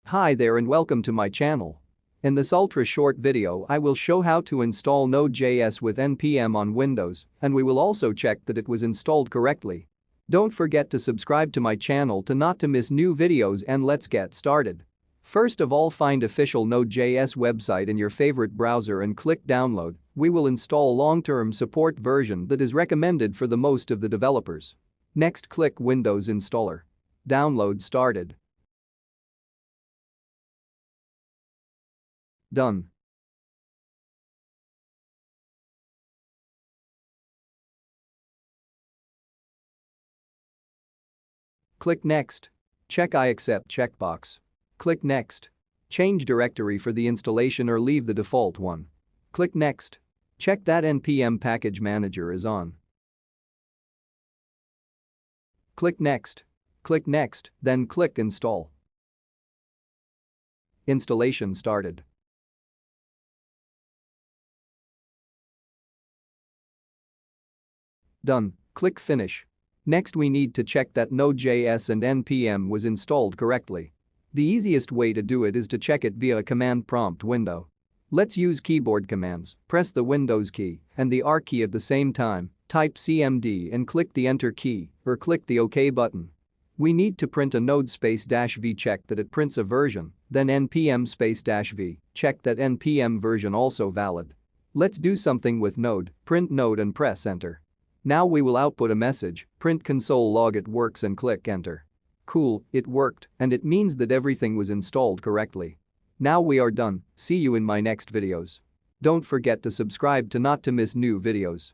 Hi there and welcome to my channel. In this ultra-short video I will show how to install Node.js with npm on Windows, and we will also check that it was installed correctly. Don't forget to subscribe to my channel to miss new videos, and let's get started. First of all, find official Node.js website in your favorite browser and click download. We will install long-term support version that is recommended for the most of the developers. Next, click Windows Installer. Download started. Done. Click Next. Check I accept checkbox. Click Next. Change directory for the installation or leave the default one. Click Next. Check that npm package manager is on. Click Next. Click Next, then click Install. Installation started. Done. Click Finish. Next, we need to check that Node.js and npm was installed correctly. The easiest way to do it is to check it via a command prompt window. Let's use keyboard commands. Press the Windows key and the R key at the same time, type CMD and click the Enter key or click the OK button. We need to print a node -v, check that it prints a version, then npm -v, check that npm version also valid. Let's do something with node, print node and press enter. Now we will output a message, print console log it works, and click enter. Cool, it worked, and it means that everything was installed correctly. Now we are done. See you in my next videos. Don't forget to subscribe to miss new videos.